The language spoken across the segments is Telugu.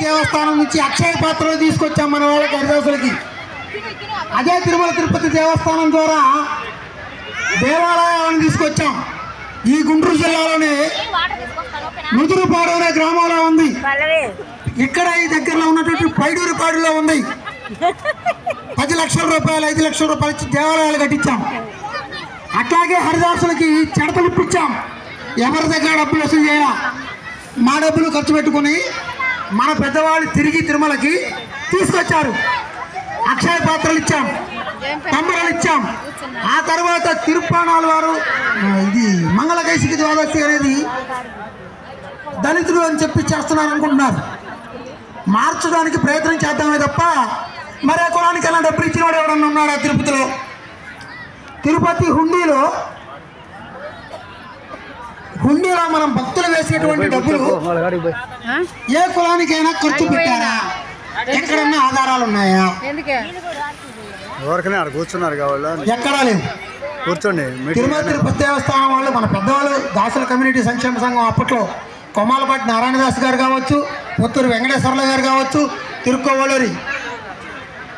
దేవస్థానం నుంచి అక్షయ పాత్రలు తీసుకొచ్చాం మన వాళ్ళకి హరిదాసులకి. అదే తిరుమల తిరుపతి దేవస్థానం ద్వారా దేవాలయాలను తీసుకొచ్చాం. ఈ గుంటూరు జిల్లాలోనే నుదురుపాడు అనే గ్రామంలో ఉంది. ఇక్కడ ఈ దగ్గరలో ఉన్నటువంటి పైడూరుపాడులో ఉంది. 10 లక్షల రూపాయలు 5 లక్షల రూపాయలు ఇచ్చి దేవాలయాలు కట్టించాం. అట్లాగే హరిదాసులకి చెడతలు ఇప్పించాం. ఎవరి దగ్గర డబ్బులు వసూలు చేయాల, మా డబ్బులు ఖర్చు పెట్టుకుని మన పెద్దవాళ్ళు తిరిగి తిరుమలకి తీసుకొచ్చారు. అక్షయ పాత్రలు ఇచ్చాం, తమ్మరలు ఇచ్చాం. ఆ తర్వాత తిరుప్పాణాల వారు ఇది మంగళకైసికి ద్వాదశి అనేది దళితులు అని చెప్పి చేస్తున్నారు అనుకుంటున్నారు. మార్చడానికి ప్రయత్నం చేద్దామే తప్ప మరే కులానికి ఎలా డబ్బులు ఇచ్చిన వాడు ఎవరన్నా ఉన్నాడా? తిరుపతిలో తిరుపతి హుండీలో మనం భక్తులు వేసేటువంటి డబ్బులు ఏ కులానికైనా ఖర్చు పెట్టారా? ఎక్కడన్నా ఆధారాలు ఉన్నాయా? ఎక్కడా లేవు. కూర్చోండి. తిరుమల తిరుపతి దేవస్థానం వాళ్ళు, మన పెద్దవాళ్ళు, దాసుల కమ్యూనిటీ సంక్షేమ సంఘం అప్పట్లో కొమ్మాలపాటి నారాయణదాస్ గారు కావచ్చు, పుత్తూరు వెంకటేశ్వర్ల గారు కావచ్చు, తిరుక్కోవలూరి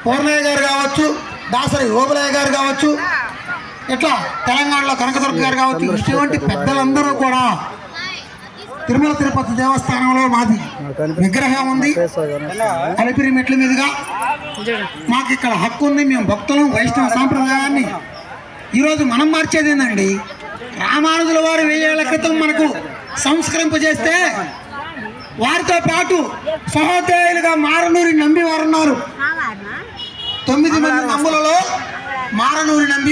పూర్ణయ్య గారు కావచ్చు, దాసరి ఓబులయ్య గారు కావచ్చు, ఇట్లా తెలంగాణలో కనకదుర్గ గారు కావచ్చు, ఇటువంటి పెద్దలందరూ కూడా తిరుమల తిరుపతి దేవస్థానంలో మాది విగ్రహం ఉంది. అలిపిరి మెట్ల మీదుగా మాకు ఇక్కడ హక్కు ఉంది. మేము భక్తులు, వైష్ణవ సాంప్రదాయాన్ని ఈరోజు మనం మార్చేది ఏందండి? రామానుజుల వారు 1000 ఏళ్ల క్రితం మనకు సంస్కరింపజేస్తే వారితో పాటు సహోదయులుగా మారనూరి నంబి వారు ఉన్నారు. 9 మంది నమ్ములలో మారనూరి నంబి